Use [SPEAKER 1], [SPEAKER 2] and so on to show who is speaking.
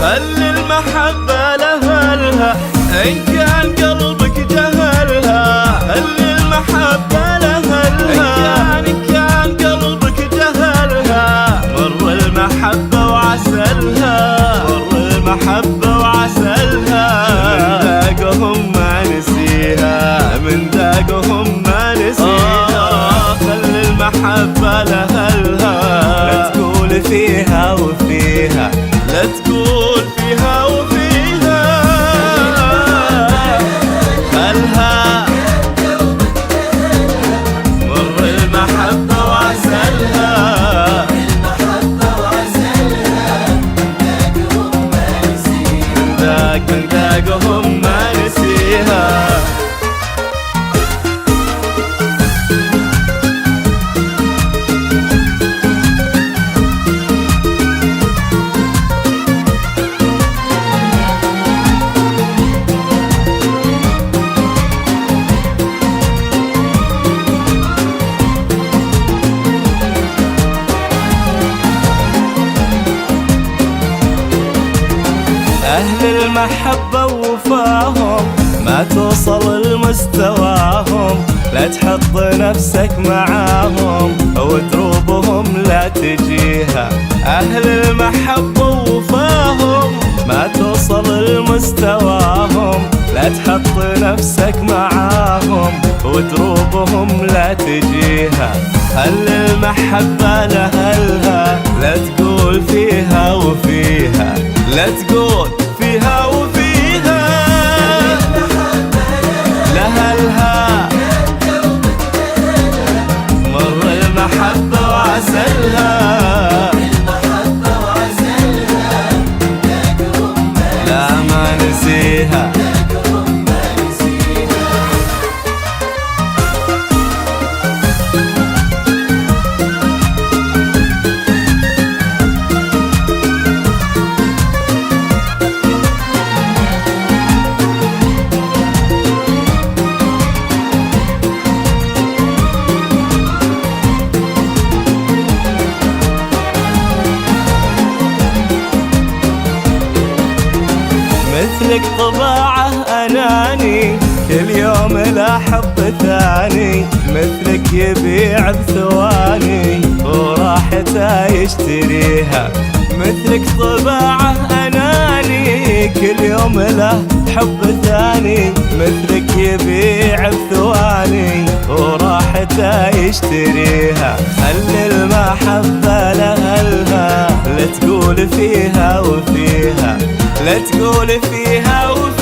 [SPEAKER 1] خلي المحبة لأهلها إن كان قلبك جهلها. خلي المحبة لأهلها إن كان قلبك جهلها. مر المحبة وعسلها، مر المحبة وعسلها. من ذاقهم ما نسيها، من ذاقهم ما نسيها. خلي المحبة لأهلها، لا تقول فيها وفيها، لا تقول فيها وفيها. خلها مر المحبة وعسلها، من ذاقهم ما نسيها. أهل المحبة وفاهم ما توصل لمستواهم. لا تحط نفسك معاهم ودروبهم لا تجيها. أهل المحبة وفاهم ما توصل لمستواهم. لا تحط نفسك معاهم ودروبهم لا تجيها. خلي المحبة لأهلها، لا تقول فيها وفيها، لا تقول فيها وفيها. لأهلها مر المحبة وعسلها، لا ما نسيها. مثلك طباعه أناني، كل يوم لا حب ثاني. مثلك يبيع بثواني وراحته يشتريها. مثلك طباعه أناني، كل يوم لا حب ثاني. مثلك يبيع بثواني وراحته يشتريها. خلي المحبة لأهلها، لا تقول فيها وفيها، لا تقول فيها وفيها.